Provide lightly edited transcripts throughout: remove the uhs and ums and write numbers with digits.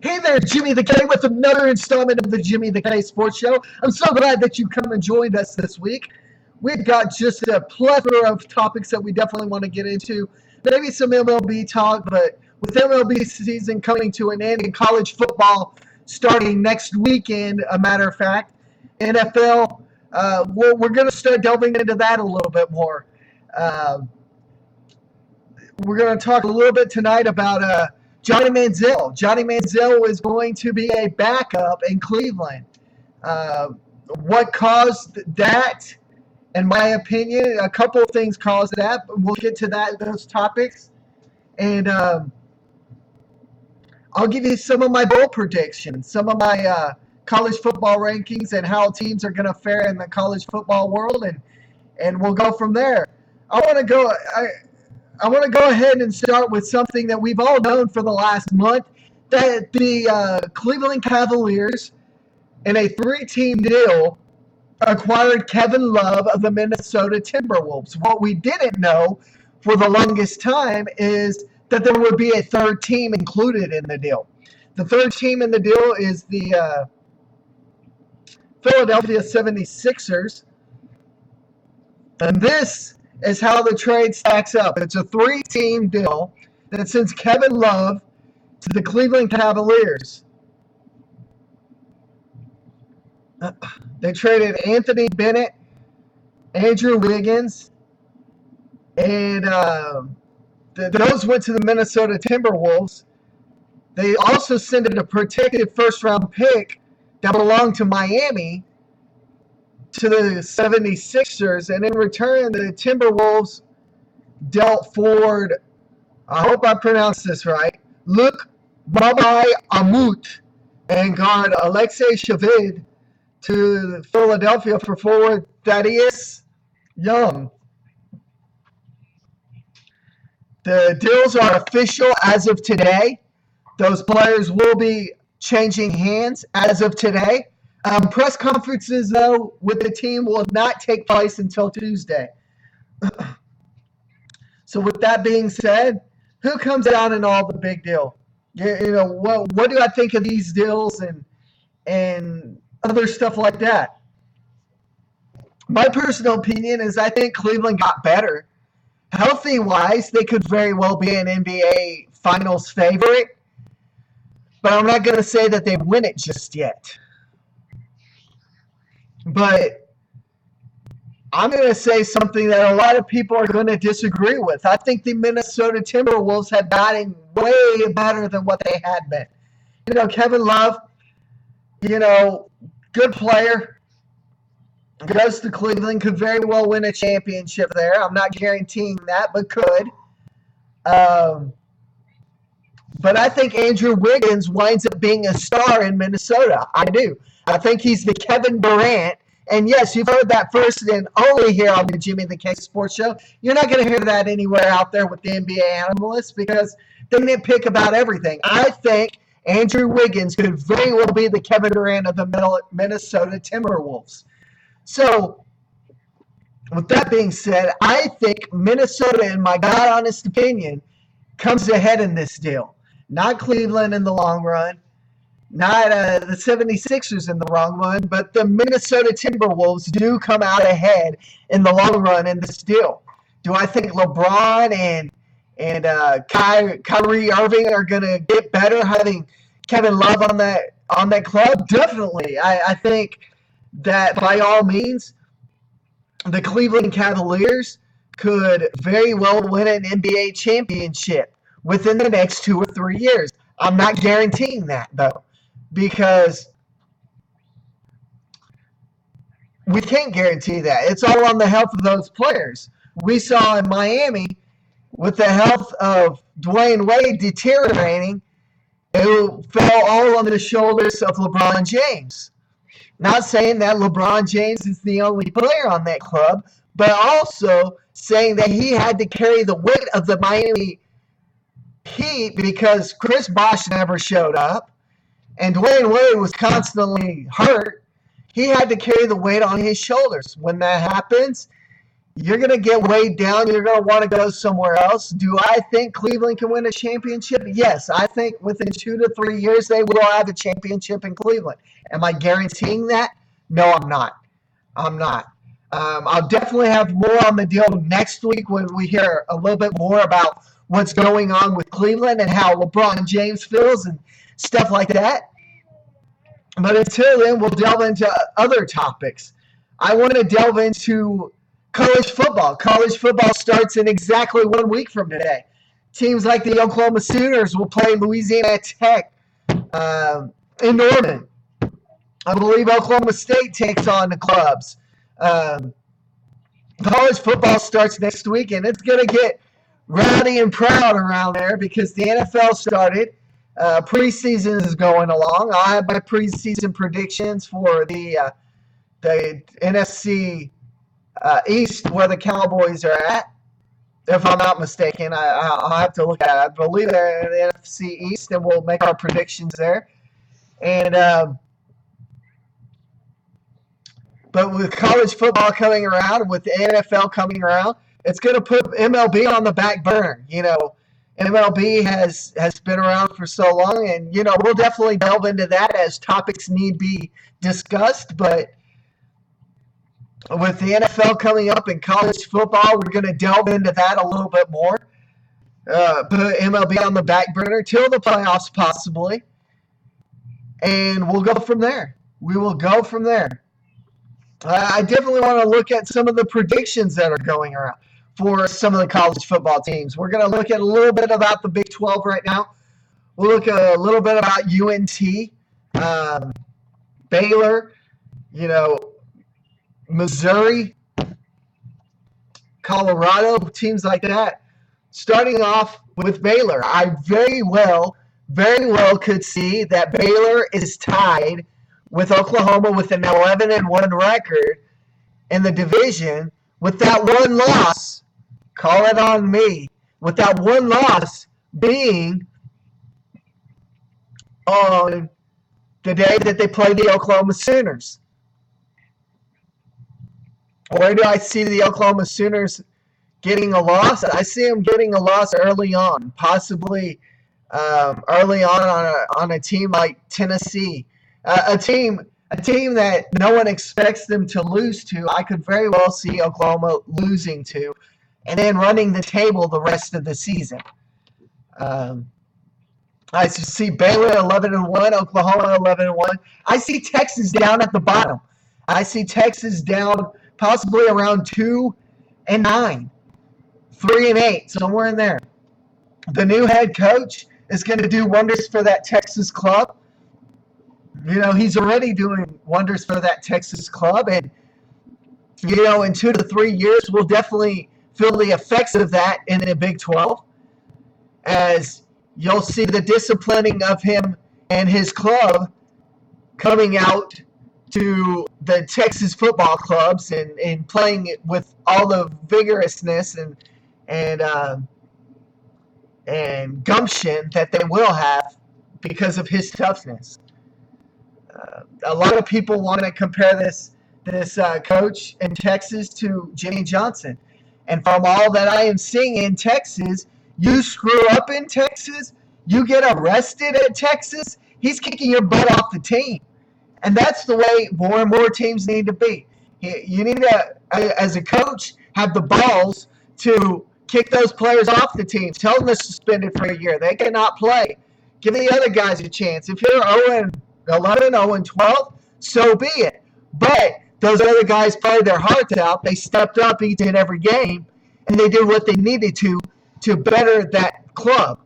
Hey there, Jimmy the K with another installment of the Jimmy the K Sports Show. I'm so glad that you come and joined us this week. We've got just a plethora of topics that we definitely want to get into. Maybe some MLB talk, but with MLB season coming to an end and college football starting next weekend, a matter of fact, NFL, we're going to start delving into that a little bit more. Uh, we're going to talk a little bit tonight about Johnny Manziel. Johnny Manziel is going to be a backup in Cleveland. Uh, what caused that? In my opinion, a couple of things caused that. But we'll get to those topics, and I'll give you some of my bold predictions, some of my college football rankings, and how teams are going to fare in the college football world, and we'll go from there. I want to go. I want to go ahead and start with something that we've all known for the last month, that the Cleveland Cavaliers, in a three-team deal, acquired Kevin Love of the Minnesota Timberwolves. What we didn't know for the longest time is that there would be a third team included in the deal. The third team in the deal is the Philadelphia 76ers, and this is how the trade stacks up. It's a three-team deal that sends Kevin Love to the Cleveland Cavaliers. They traded Anthony Bennett, Andrew Wiggins, and those went to the Minnesota Timberwolves. They also sent a protected first-round pick that belonged to Miami to the 76ers, and in return, the Timberwolves dealt forward, I hope I pronounced this right, Luc Mbah a Moute and guard Alexei Shved to Philadelphia for forward Thaddeus Young. The deals are official as of today. Those players will be changing hands as of today. Press conferences, though, with the team will not take place until Tuesday. So with that being said, who comes out in all the big deal? What do I think of these deals and other stuff like that? My personal opinion is I think Cleveland got better. Healthy-wise, they could very well be an NBA Finals favorite, but I'm not going to say that they win it just yet. But I'm going to say something that a lot of people are going to disagree with. I think the Minnesota Timberwolves have gotten way better than what they had been. Kevin Love, good player, goes to Cleveland, could very well win a championship there. I'm not guaranteeing that, but could. But I think Andrew Wiggins winds up being a star in Minnesota. I do. I think he's the Kevin Durant. And yes, you've heard that first and only here on the Jimmy the K Sports Show. You're not going to hear that anywhere out there with the NBA analysts because they nitpick about everything. I think Andrew Wiggins could very well be the Kevin Durant of the Minnesota Timberwolves. So, with that being said, I think Minnesota, in my God honest opinion, comes ahead in this deal. Not Cleveland in the long run, not the 76ers in the long run, but the Minnesota Timberwolves do come out ahead in the long run in this deal. Do I think LeBron and Kyrie Irving are going to get better having Kevin Love on that club? Definitely. I think that by all means, the Cleveland Cavaliers could very well win an NBA championship within the next 2 or 3 years. I'm not guaranteeing that, though, because we can't guarantee that. It's all on the health of those players. We saw in Miami, with the health of Dwayne Wade deteriorating, it fell all on the shoulders of LeBron James. Not saying that LeBron James is the only player on that club, but also saying that he had to carry the weight of the Miami Heat because Chris Bosh never showed up and Dwayne Wade was constantly hurt. He had to carry the weight on his shoulders. When that happens, you're going to get weighed down. You're going to want to go somewhere else. Do I think Cleveland can win a championship? Yes. I think within 2 to 3 years they will have a championship in Cleveland. Am I guaranteeing that? No, I'm not. I'm not. I'll definitely have more on the deal next week when we hear a little bit more about what's going on with Cleveland and how LeBron James feels and stuff like that. But until then, we'll delve into other topics. I want to delve into college football. College football starts in exactly 1 week from today. Teams like the Oklahoma Sooners will play Louisiana Tech in Norman. I believe Oklahoma State takes on the clubs. College football starts next week, and it's going to get rowdy and proud around there because the NFL started. Preseason is going along. I have my preseason predictions for the NFC East, where the Cowboys are at. If I'm not mistaken, I'll have to look at it. I believe they're in the NFC East, and we'll make our predictions there. And but with college football coming around, with the NFL coming around, it's going to put MLB on the back burner. You know, MLB has been around for so long, and you know we'll definitely delve into that as topics need be discussed. But with the NFL coming up and college football, we're going to delve into that a little bit more. Put MLB on the back burner till the playoffs possibly, and we'll go from there. We will go from there. I definitely want to look at some of the predictions that are going around for some of the college football teams. We're going to look at a little bit about the Big 12 right now. We'll look at a little bit about UNT, Baylor, you know, Missouri, Colorado, teams like that. Starting off with Baylor, I very well could see that Baylor is tied with Oklahoma with an 11-1 record in the division, with that one loss, call it on me, with that one loss being on the day that they played the Oklahoma Sooners. Where do I see the Oklahoma Sooners getting a loss? I see them getting a loss early on, possibly early on a team like Tennessee. A team that no one expects them to lose to. I could very well see Oklahoma losing to, and then running the table the rest of the season. I see Baylor 11-1, Oklahoma 11-1. I see Texas down at the bottom. I see Texas down possibly around 2-9, 3-8, somewhere in there. The new head coach is going to do wonders for that Texas club. You know, he's already doing wonders for that Texas club. And, you know, in 2 to 3 years, we'll definitely feel the effects of that in the Big 12. As you'll see the disciplining of him and his club coming out to the Texas football clubs and playing it with all the vigorousness and gumption that they will have because of his toughness. A lot of people want to compare this coach in Texas to Jimmy Johnson. And from all that I am seeing in Texas, you screw up in Texas, you get arrested at Texas, he's kicking your butt off the team. And that's the way more and more teams need to be. You need to, as a coach, have the balls to kick those players off the team. Tell them they're suspended for a year. They cannot play. Give the other guys a chance. If you're 0-11, 0-12, so be it. But those other guys played their hearts out. They stepped up each and every game, and they did what they needed to better that club.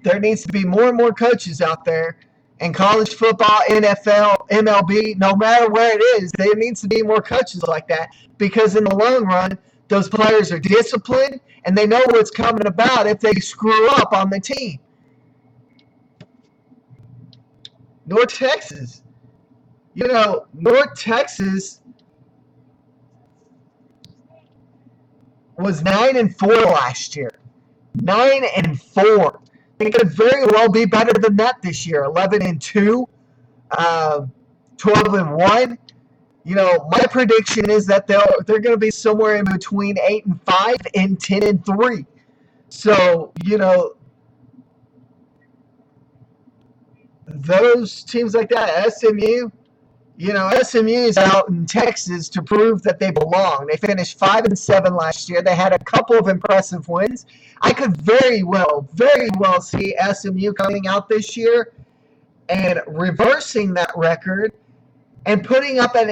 There needs to be more and more coaches out there in college football, NFL, MLB, no matter where it is, there needs to be more coaches like that because in the long run, those players are disciplined and they know what's coming about if they screw up on the team. North Texas. You know, North Texas was 9-4 last year. 9-4. They could very well be better than that this year. 11-2, 12-1. My prediction is that they're going to be somewhere in between 8-5 and 10-3. So, those teams like that, SMU is out in Texas to prove that they belong. They finished 5-7 last year. They had a couple of impressive wins. I could very well see SMU coming out this year and reversing that record and putting up an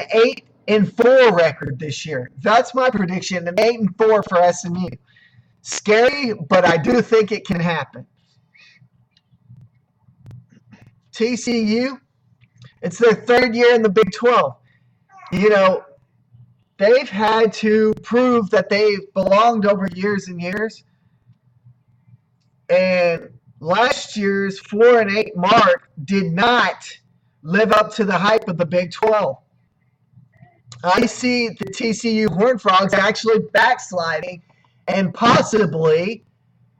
8-4 record this year. That's my prediction, an 8-4 for SMU. Scary, but I do think it can happen. TCU, it's their third year in the Big 12. They've had to prove that they've belonged over years and years. And last year's 4-8 mark did not live up to the hype of the Big 12. I see the TCU Horned Frogs actually backsliding and possibly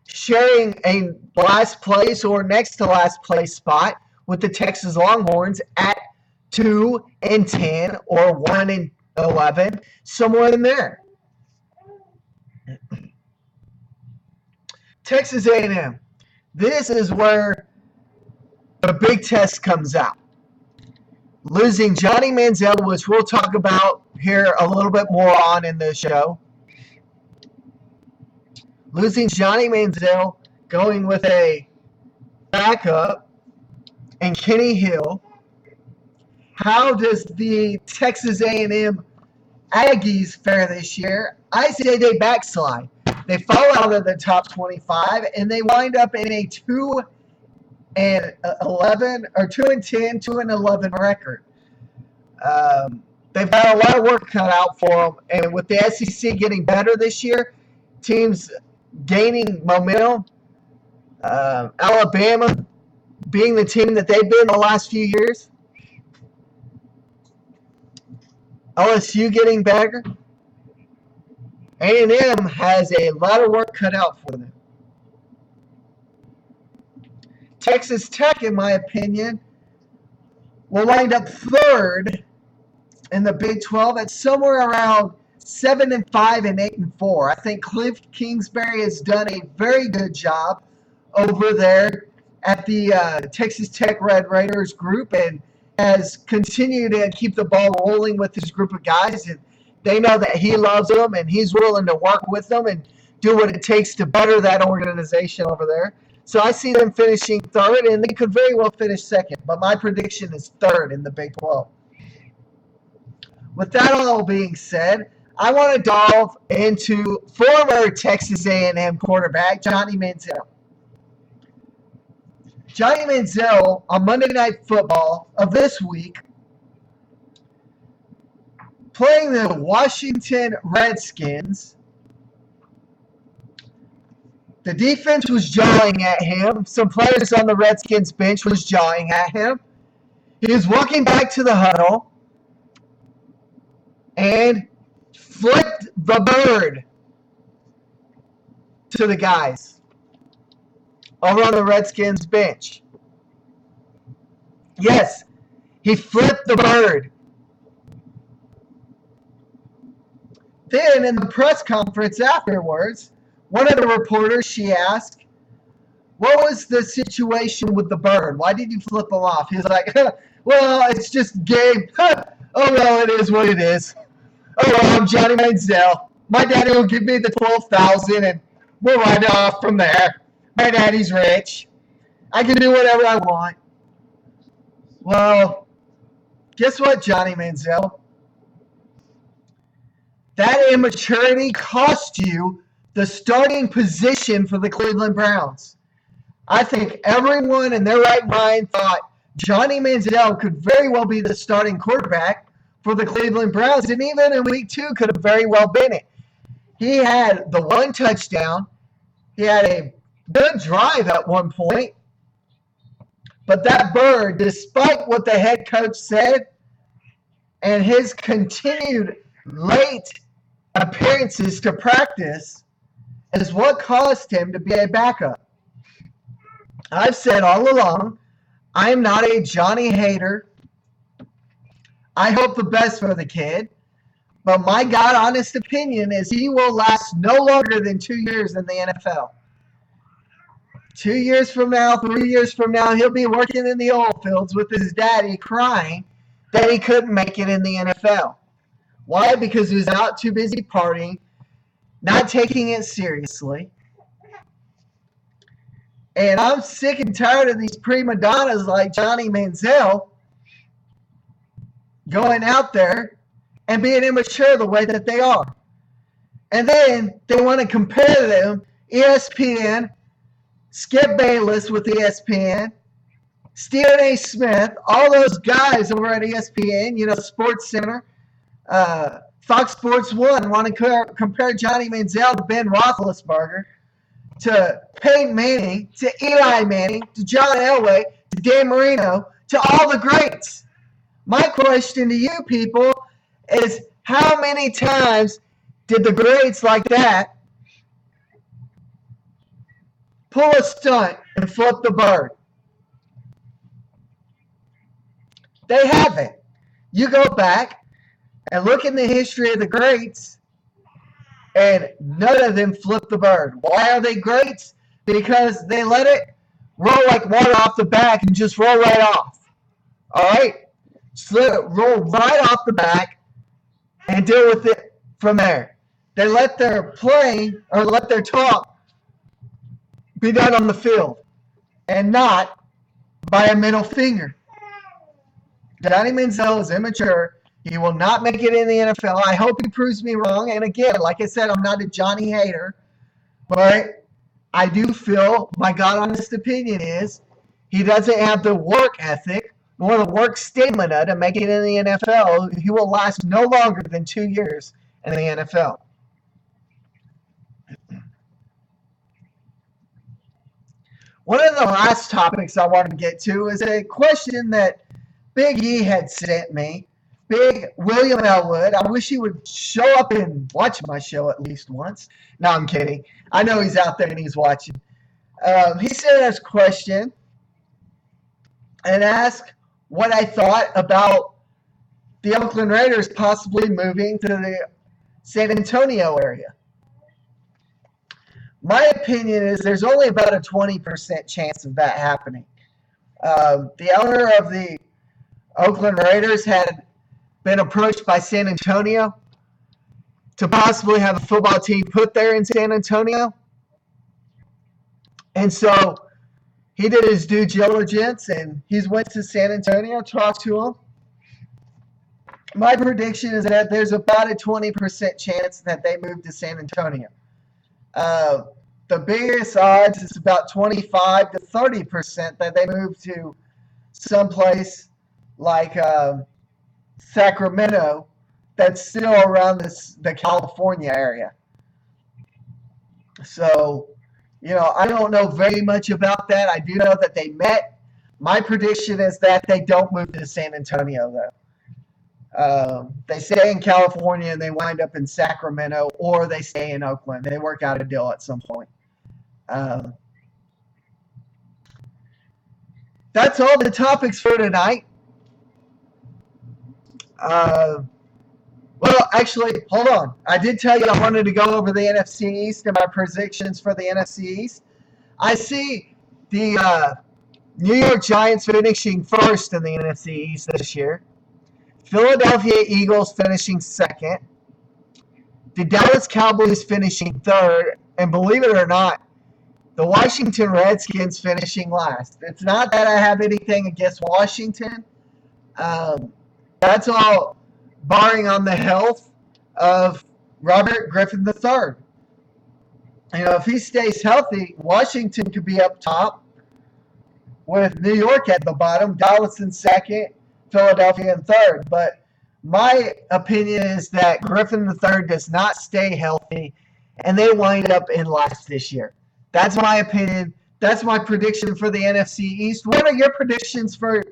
sharing a last place or next to last place spot with the Texas Longhorns at 2-10 or 1-11, somewhere in there. Texas A&M. This is where the big test comes out. Losing Johnny Manziel, which we'll talk about here a little bit more on in the show. Losing Johnny Manziel, going with a backup, and Kenny Hill. How does the Texas A&M Aggies fare this year? I say they backslide. They fall out of the top 25, and they wind up in a 2-11 or 2-10, 2-11 record. They've got a lot of work cut out for them, and with the SEC getting better this year, teams gaining momentum. Alabama being the team that they've been the last few years. LSU getting better. A&M has a lot of work cut out for them. Texas Tech, in my opinion, will wind up third in the Big 12 at somewhere around 7-5 and 8-4. I think Cliff Kingsbury has done a very good job over there at the Texas Tech Red Raiders group and has continued to keep the ball rolling with his group of guys. And they know that he loves them and he's willing to work with them and do what it takes to better that organization over there. So I see them finishing third, and they could very well finish second. But my prediction is third in the Big 12. With that all being said, I want to delve into former Texas A&M quarterback Johnny Manziel. Johnny Manziel on Monday Night Football of this week, playing the Washington Redskins. The defense was jawing at him. Some players on the Redskins bench was jawing at him. He was walking back to the huddle and flipped the bird to the guys over on the Redskins bench. Yes, he flipped the bird. Then in the press conference afterwards, one of the reporters, she asked, what was the situation with the bird? Why did you flip him off? He was like, well, it's just game. Oh, well, it is what it is. Oh, well, I'm Johnny Manziel. My daddy will give me the $12,000 and we'll ride off from there. My daddy's rich. I can do whatever I want. Well, guess what, Johnny Manziel? That immaturity cost you the starting position for the Cleveland Browns. I think everyone in their right mind thought Johnny Manziel could very well be the starting quarterback for the Cleveland Browns, and even in week 2 could have very well been it. He had the one touchdown. He had a good drive at one point. But that bird, despite what the head coach said and his continued late appearances to practice, is what caused him to be a backup. I've said all along, I'm not a Johnny hater. I hope the best for the kid. But my God honest opinion is he will last no longer than 2 years in the NFL. 2 years from now, 3 years from now, he'll be working in the oil fields with his daddy crying that he couldn't make it in the NFL. Why? Because he was out too busy partying, not taking it seriously. And I'm sick and tired of these prima donnas like Johnny Manziel going out there and being immature the way that they are. And then they want to compare them, ESPN, Skip Bayless with ESPN, Stephen A. Smith, all those guys over at ESPN, Sports Center, Fox Sports 1 want to compare Johnny Manziel to Ben Roethlisberger, to Peyton Manning, to Eli Manning, to John Elway, to Dan Marino, to all the greats. My question to you people is, how many times did the greats like that pull a stunt and flip the bird? They haven't. You go back and look in the history of the greats, and none of them flipped the bird. Why are they greats? Because they let it roll like water off the back and just roll right off. All right? So let it roll right off the back and deal with it from there. They let their playing or let their talk be done on the field and not by a middle finger. Johnny Manziel is immature. He will not make it in the NFL. I hope he proves me wrong. And again, like I said, I'm not a Johnny hater, but I do feel, my God honest opinion is, he doesn't have the work ethic nor the work stamina to make it in the NFL. He will last no longer than 2 years in the NFL. One of the last topics I want to get to is a question that Big E had sent me. Big William Elwood. I wish he would show up and watch my show at least once. No, I'm kidding. I know he's out there and he's watching. He sent us a question and asked what I thought about the Oakland Raiders possibly moving to the San Antonio area. My opinion is there's only about a 20% chance of that happening. The owner of the Oakland Raiders had been approached by San Antonio to possibly have a football team put there in San Antonio. And so he did his due diligence and he's went to San Antonio, talked to them. My prediction is that there's about a 20% chance that they move to San Antonio. The biggest odds is about 25 to 30% that they move to someplace like Sacramento that's still around the California area. So, I don't know very much about that. I do know that they met. My prediction is that they don't move to San Antonio, though. They stay in California and they wind up in Sacramento, or they stay in Oakland. They work out a deal at some point. That's all the topics for tonight. Well, actually, hold on. I did tell you I wanted to go over the NFC East and my predictions for the NFC East. I see the New York Giants finishing first in the NFC East this year. Philadelphia Eagles finishing second. The Dallas Cowboys finishing third. And believe it or not, the Washington Redskins finishing last. It's not that I have anything against Washington. That's all barring on the health of Robert Griffin III. If he stays healthy, Washington could be up top with New York at the bottom, Dallas in second, Philadelphia in third. But my opinion is that Griffin III does not stay healthy, and they wind up in last this year. That's my opinion. That's my prediction for the NFC East. What are your predictions for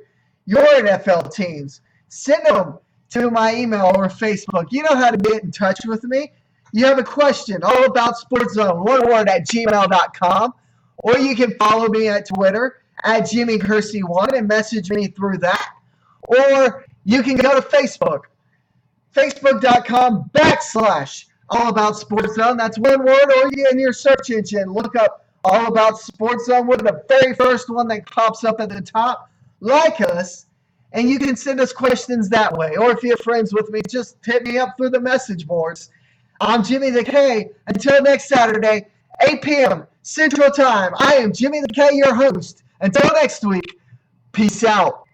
your NFL teams? Send them to my email or Facebook. You know how to get in touch with me. You have a question all about Sports Zone, one word, at gmail.com. Or you can follow me at Twitter at JimmyKersey1 and message me through that. Or You can go to Facebook, facebook.com/All About Sports Zone. That's one word, or you in your search engine, look up All About Sports Zone. We're the very first one that pops up at the top. Like us, and you can send us questions that way. Or if you're friends with me, just hit me up through the message boards. I'm Jimmy the K. Until next Saturday, 8 p.m. Central Time, I am Jimmy the K, your host. Until next week, peace out.